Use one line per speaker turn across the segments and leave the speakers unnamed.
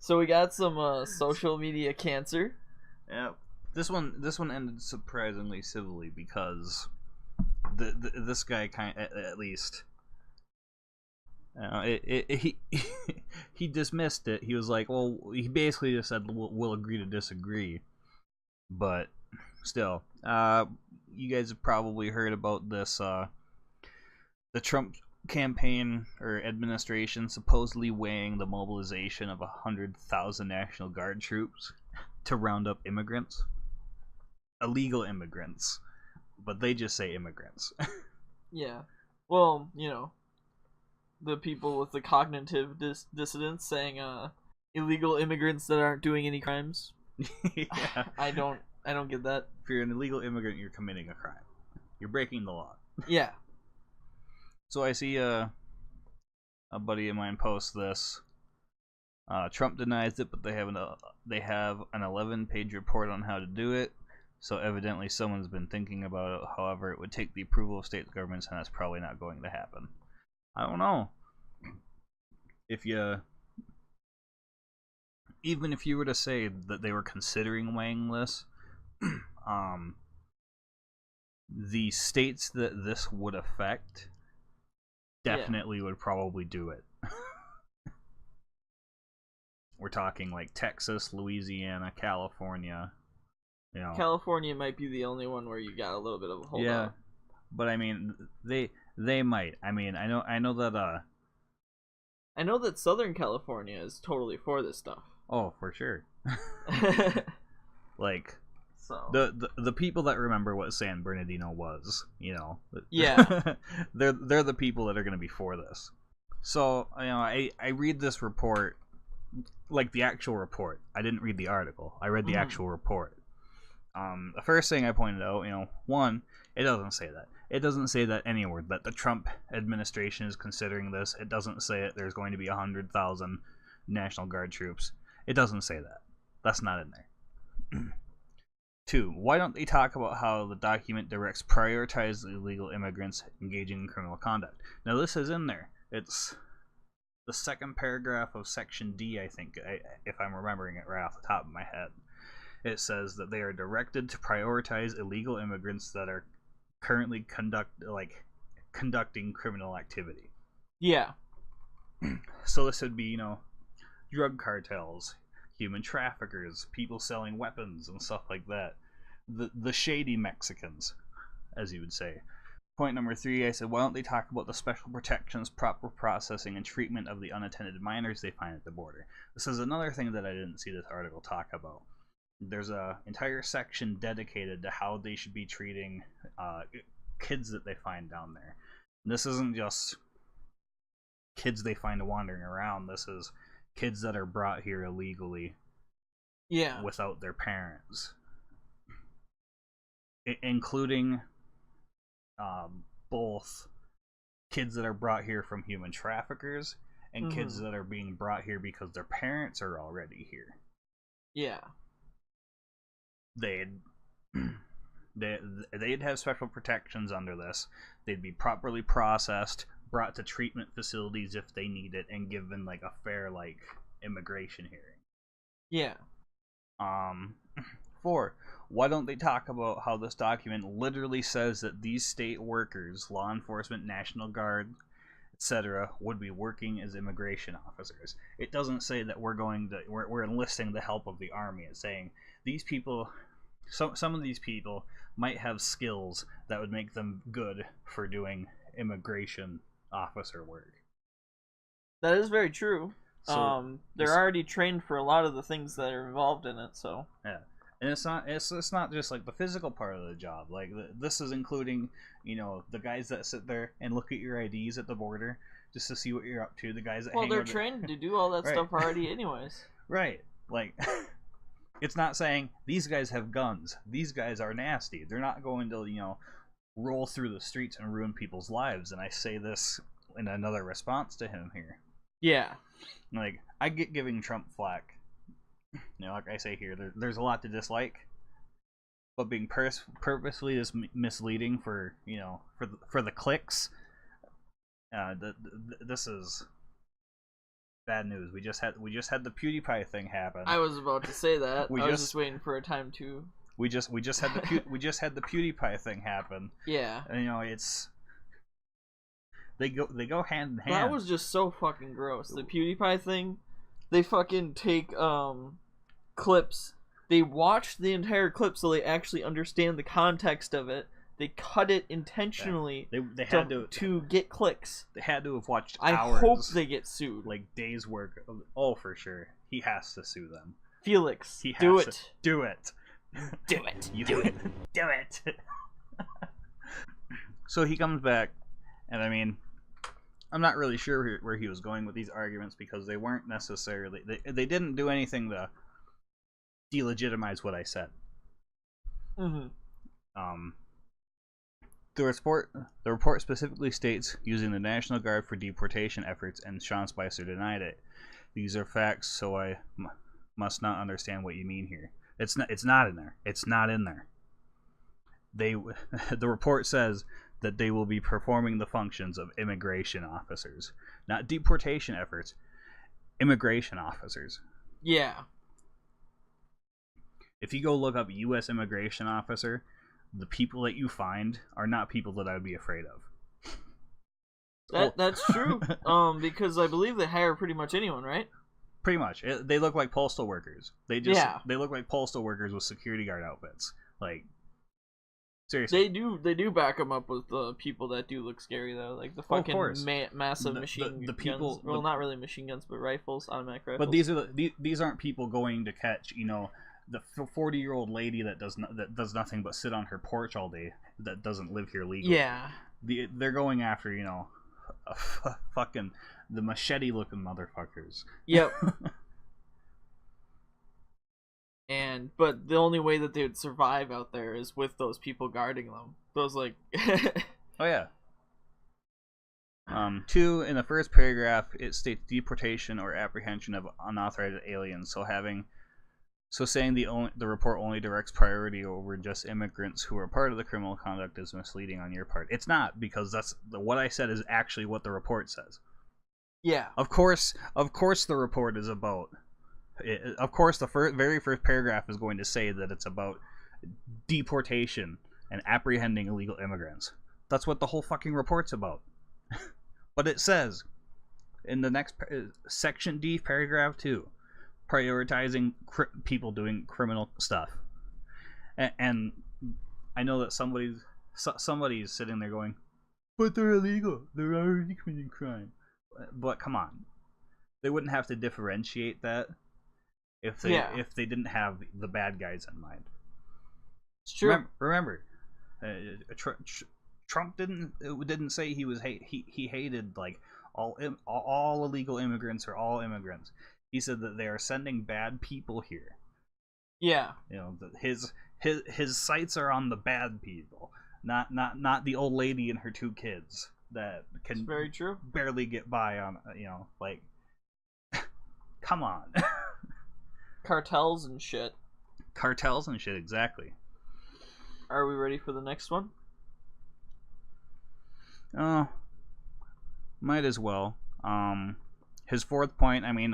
So we got some social media cancer.
Yeah, this one ended surprisingly civilly because this guy at least he he dismissed it. He was like, well, he basically just said we'll agree to disagree, but still, you guys have probably heard about this. The Trump campaign or administration supposedly weighing the mobilization of 100,000 National Guard troops to round up immigrants, illegal immigrants, but they just say immigrants.
Yeah. Well, the people with the cognitive dissidence saying illegal immigrants that aren't doing any crimes.
Yeah.
I don't get that.
If you're an illegal immigrant, you're committing a crime. You're breaking the law.
Yeah.
So I see a buddy of mine post this. Trump denies it, but they have an 11-page report on how to do it. So evidently someone's been thinking about it. However, it would take the approval of state governments, and that's probably not going to happen. I don't know. Even if you were to say that they were considering weighing this, the states that this would affect definitely would probably do it. We're talking like Texas, Louisiana, California.
California might be the only one where you got a little bit of a hold on.
But I mean, they might. I mean, I know that.
I know that Southern California is totally for this stuff.
Oh, for sure. Like,
so
the people that remember what San Bernardino was,
yeah,
they're the people that are going to be for this. So I read this report, like the actual report. I didn't read the article. I read the actual report. The first thing I pointed out, one, it doesn't say that. It doesn't say that anywhere that the Trump administration is considering this. It doesn't say it. There's going to be 100,000 National Guard troops. It doesn't say that. That's not in there. Two, why don't they talk about how the document directs prioritize illegal immigrants engaging in criminal conduct? Now this is in there. It's the second paragraph of Section D, I think, if I'm remembering it right off the top of my head. It says that they are directed to prioritize illegal immigrants that are currently conducting criminal activity.
Yeah.
So this would be, drug cartels, human traffickers, people selling weapons and stuff like that. The shady Mexicans, as you would say. Point number 3, I said, why don't they talk about the special protections, proper processing, and treatment of the unattended minors they find at the border? This is another thing that I didn't see this article talk about. There's a entire section dedicated to how they should be treating kids that they find down there. And this isn't just kids they find wandering around. This is kids that are brought here illegally, without their parents, including both kids that are brought here from human traffickers and kids that are being brought here because their parents are already here.
Yeah.
They'd have special protections under this. They'd be properly processed, brought to treatment facilities if they need it, and given like a fair immigration hearing.
Yeah.
4, why don't they talk about how this document literally says that these state workers, law enforcement, National Guard, etc., would be working as immigration officers? It doesn't say that we're enlisting the help of the army. It's saying these people, some of these people might have skills that would make them good for doing immigration officer work.
That is very true.
So,
they're already trained for a lot of the things that are involved in it, so
yeah. And it's not just like the physical part of the job. Like this is including, the guys that sit there and look at your IDs at the border just to see what you're up to. The guys that
they're trained to do all that
right.
stuff already, anyways.
Right. Like, it's not saying these guys have guns. These guys are nasty. They're not going to roll through the streets and ruin people's lives. And I say this in another response to him here.
Yeah.
Like, I get giving Trump flack. Like I say here, there's a lot to dislike, but being purposely just misleading for for the clicks. This is bad news. We just had the PewDiePie thing happen.
I was about to say that.
We
I was
just-
just waiting for a time to.
We just had the PewDiePie thing happen.
Yeah.
And it's they go hand in hand.
That was just so fucking gross. The PewDiePie thing, they fucking take clips. They watch the entire clip so they actually understand the context of it. They cut it intentionally.
They had
to get clicks.
They had to have watched
I
hours.
hope they get sued.
Like days work. Oh, for sure. He has to sue them.
Felix,
He has
do
to
it.
do it.
Do it.
You
Do it.
do it. So he comes back, and I mean, I'm not really sure where he was going with these arguments because they weren't necessarily they didn't do anything to delegitimize what I said.
Mm-hmm.
The report specifically states using the National Guard for deportation efforts, and Sean Spicer denied it. These are facts, so I must not understand what you mean here. It's not in there. It's not in there. The report says that they will be performing the functions of immigration officers, not deportation efforts. Immigration officers.
Yeah.
If you go look up U.S. immigration officer, the people that you find are not people that I would be afraid of.
That's true. Because I believe they hire pretty much anyone, right?
Pretty much. They look like postal workers. They look like postal workers with security guard outfits. Like, seriously.
They do back them up with the people that do look scary though, like the fucking massive machine
the people,
guns. Well, not really machine guns, but rifles, automatic rifles.
But these aren't people going to catch, the 40-year-old lady that does nothing but sit on her porch all day, that doesn't live here legally.
Yeah.
They're going after, fucking the machete-looking motherfuckers.
Yep. But the only way that they would survive out there is with those people guarding them. Those like.
Oh yeah. 2, in the first paragraph, it states deportation or apprehension of unauthorized aliens. So saying the report only directs priority over just immigrants who are part of the criminal conduct is misleading on your part. It's not, because what I said is actually what the report says.
Yeah.
Of course the report is about. Of course, the very first paragraph is going to say that it's about deportation and apprehending illegal immigrants. That's what the whole fucking report's about. But it says in the next section D, paragraph 2, prioritizing people doing criminal stuff. And I know that somebody's sitting there going, but they're illegal. They're already committing crime. But come on, they wouldn't have to differentiate that if they didn't have the bad guys in mind.
It's true.
Remember, Trump didn't say he hated like all illegal immigrants or all immigrants. He said that they are sending bad people here.
Yeah.
His sights are on the bad people, not the old lady and her 2 kids that can
It's very true.
barely get by on like. Come on.
Cartels and shit.
Cartels and shit, exactly.
Are we ready for the next one?
Oh, might as well. His 4th point, I mean,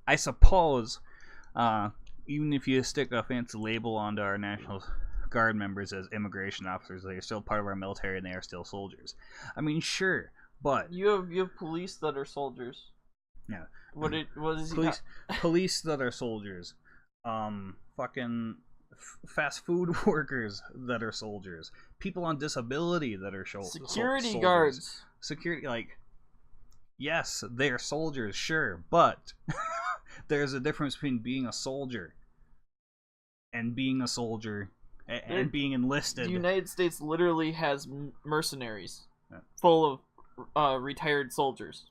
I suppose, even if you stick a fancy label onto our National Guard members as immigration officers, they are still part of our military and they are still soldiers. I mean, sure, but
you have police that are soldiers.
Yeah.
What is
police that are soldiers. Fucking fast food workers that are soldiers. People on disability that are
security
soldiers.
guards.
Security, like, yes, they are soldiers, sure, but there's a difference between being a soldier and being a soldier and being enlisted.
The United States literally has mercenaries full of retired soldiers.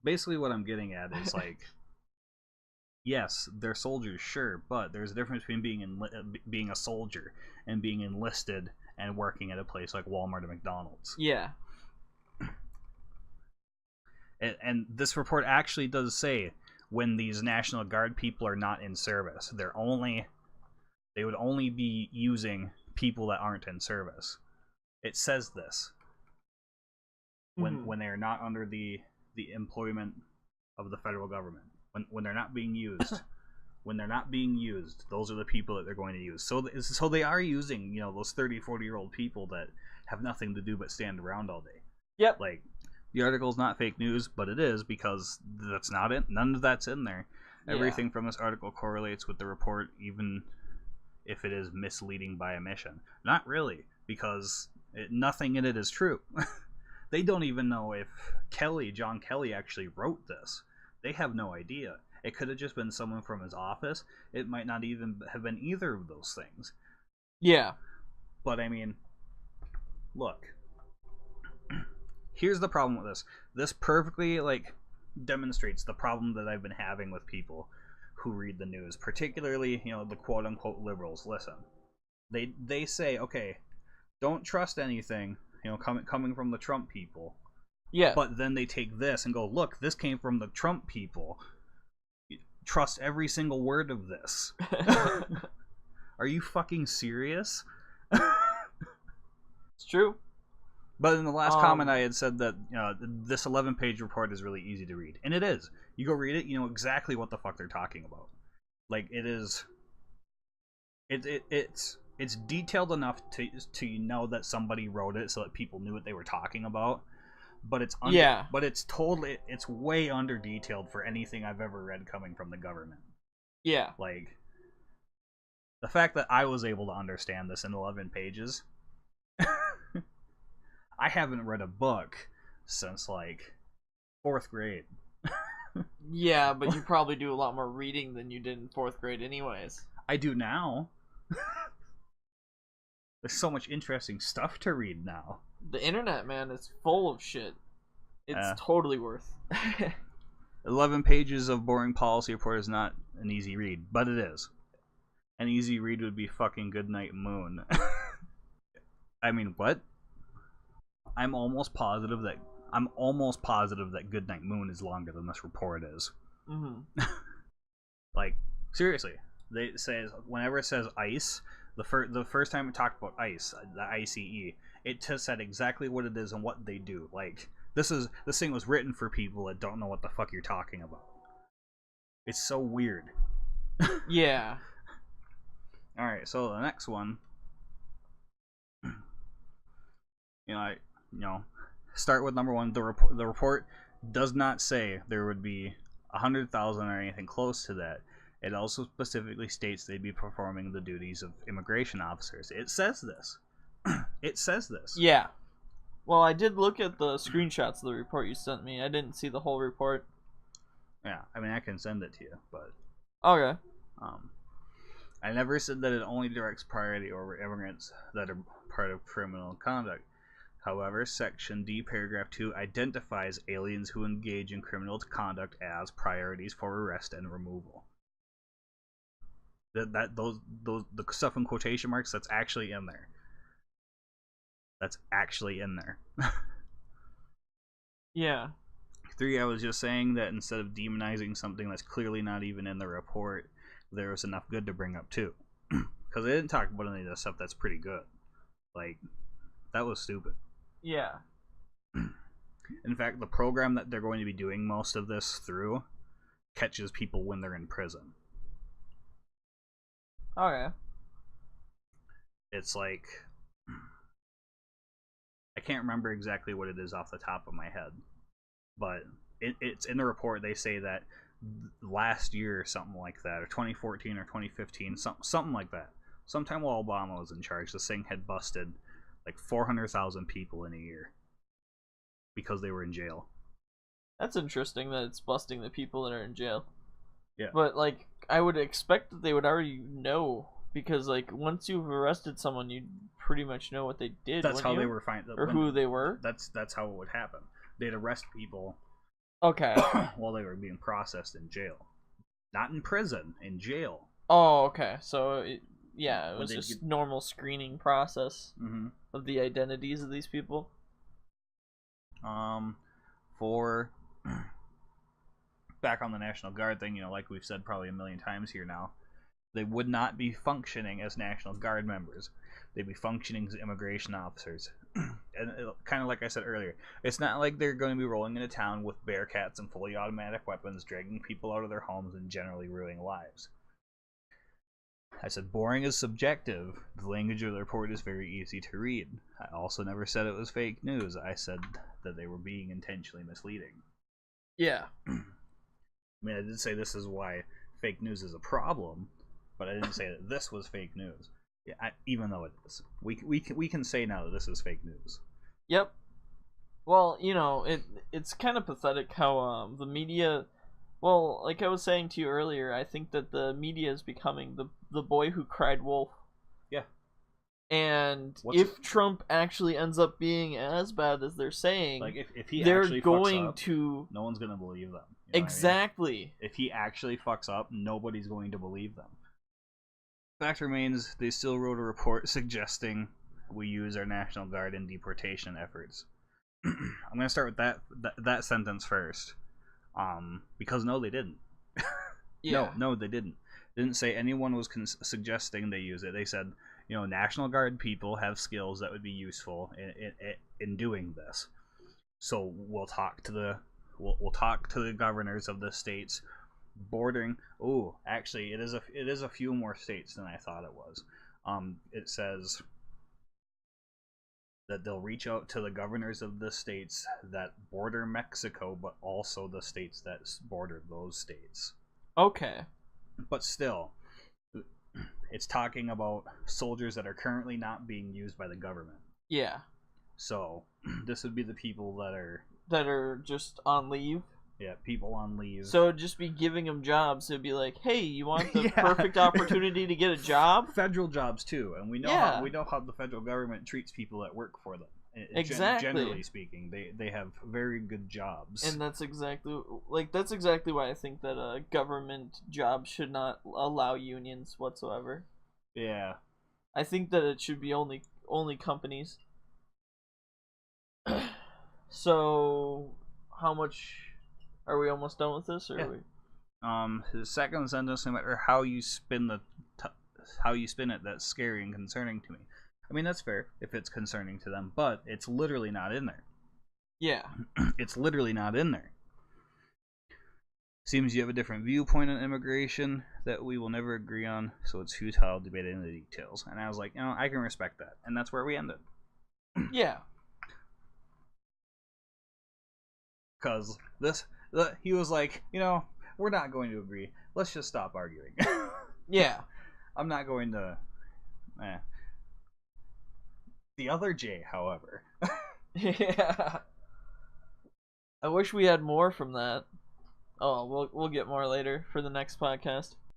Basically what I'm getting at is like, yes, they're soldiers, sure, but there's a difference between being a soldier and being enlisted and working at a place like Walmart and McDonald's.
Yeah.
And this report actually does say when these National Guard people are not in service, they would only be using people that aren't in service. It says this when they are not under the the employment of the federal government when they're not being used. When they're not being used, those are the people that they're going to use. So they are using, those 30, 40-year-old people that have nothing to do but stand around all day.
Yep.
Like, the article's not fake news, but it is, because that's not it. None of that's in there.
Yeah.
Everything from this article correlates with the report, even if it is misleading by omission. Not really, because nothing in it is true. They don't even know if John Kelly actually wrote this. They have no idea. It could have just been someone from his office. It might not even have been either of those things.
Yeah.
But I mean, look. Here's the problem with this. This perfectly demonstrates the problem that I've been having with people who read the news, particularly, the quote unquote liberals. Listen. They say, okay, don't trust anything, coming from the Trump people.
Yeah.
But then they take this and go, look, this came from the Trump people. Trust every single word of this. Are you fucking serious?
It's true.
But in the last comment, I had said that this 11-page report is really easy to read, and it is. You go read it, you know exactly what the fuck they're talking about. Like, it is. It's detailed enough to know that somebody wrote it so that people knew what they were talking about. But it's But it's way under detailed for anything I've ever read coming from the government.
Yeah.
Like, the fact that I was able to understand this in 11 pages. I haven't read a book since 4th grade.
Yeah, but you probably do a lot more reading than you did in 4th grade anyways.
I do now. There's so much interesting stuff to read now.
The internet, man, is full of shit. It's totally worth.
11 pages of boring policy report is not an easy read, but it is. An easy read would be fucking Goodnight Moon. I mean, what? I'm almost positive that Goodnight Moon is longer than this report is.
Mm-hmm.
Seriously, whenever it says ICE, the first time it talked about ICE, the ICE, it just said exactly what it is and what they do. This thing was written for people that don't know what the fuck you're talking about. It's so weird.
Yeah.
All right, so the next one. Start with number one. The report does not say there would be 100,000 or anything close to that. It also specifically states they'd be performing the duties of immigration officers. It says this. It says this.
Yeah. Well, I did look at the screenshots of the report you sent me. I didn't see the whole report.
Yeah, I mean, I can send it to you, but...
Okay.
I never said that it only directs priority over immigrants that are part of criminal conduct. However, Section D, Paragraph 2 identifies aliens who engage in criminal conduct as priorities for arrest and removal. The stuff in quotation marks, that's actually in there. That's actually in there.
Yeah.
3, I was just saying that instead of demonizing something that's clearly not even in the report, there was enough good to bring up too. Because they didn't talk about any of the stuff that's pretty good. That was stupid.
Yeah.
In fact, the program that they're going to be doing most of this through catches people when they're in prison.
Okay.
It's I can't remember exactly what it is off the top of my head, but it's in the report. They say that last year or something like that, or 2014 or 2015, something like that, sometime while Obama was in charge, this thing had busted 400,000 people in a year because they were in jail.
That's interesting that it's busting the people that are in jail.
Yeah.
But I would expect that they would already know, because once you've arrested someone, you pretty much know what they did.
That's how they were
who they were.
That's how it would happen. They'd arrest people.
Okay.
While they were being processed in jail, not in prison, in jail.
Oh, okay. So it was just normal screening process of the identities of these people.
For back on the National Guard thing, like we've said probably a million times here now, they would not be functioning as National Guard members. They'd be functioning as immigration officers. and kind of like I said earlier, it's not like they're going to be rolling into town with Bearcats and fully automatic weapons, dragging people out of their homes and generally ruining lives. I said boring is subjective. The language of the report is very easy to read. I also never said it was fake news. I said that they were being intentionally misleading.
Yeah.
I mean, I did say this is why fake news is a problem, but I didn't say that this was fake news. Yeah, even though it is, we can say now that this is fake news.
Yep. Well, you know, it's kind of pathetic how the media. Well, like I was saying to you earlier, I think that the media is becoming the boy who cried wolf.
Yeah.
And if Trump actually ends up being as bad as they're saying,
like if he
they're
actually
going
fucks up,
to.
No one's gonna believe them. You know
Exactly.
what I mean? If he actually fucks up, nobody's going to believe them. Fact remains, they still wrote a report suggesting we use our National Guard in deportation efforts. I'm going to start with that sentence first. Because no, they didn't.
Yeah.
No, they didn't. They didn't say anyone was suggesting they use it. They said, you know, National Guard people have skills that would be useful in doing this. So we'll talk to the governors of the states bordering. Oh, actually, it is a few more states than I thought it was. It says that they'll reach out to the governors of the states that border Mexico, but also the states that border those states.
Okay.
But still, it's talking about soldiers that are currently not being used by the government.
Yeah.
So this would be the people that
are just on leave.
Yeah, people on leave.
So it'd just be giving them jobs. It'd be like, hey, you want the perfect opportunity to get a job?
Federal jobs too, and we know how the federal government treats people that work for them.
Exactly.
Generally speaking, they have very good jobs.
And that's exactly why I think that government jobs should not allow unions whatsoever.
Yeah.
I think that it should be only companies. So, how much are we almost done with this? Or
yeah.
are we...
The second sentence, no matter how you spin it, that's scary and concerning to me. I mean, that's fair if it's concerning to them, but it's literally not in there.
Yeah.
It's literally not in there. Seems you have a different viewpoint on immigration that we will never agree on, so it's futile debating the details. And I was like, you know, I can respect that. And that's where we ended.
Yeah.
Because he was like, you know, we're not going to agree. Let's just stop arguing.
Yeah.
I'm not going to... The other J, however.
Yeah. I wish we had more from that. Oh, we'll get more later for the next podcast.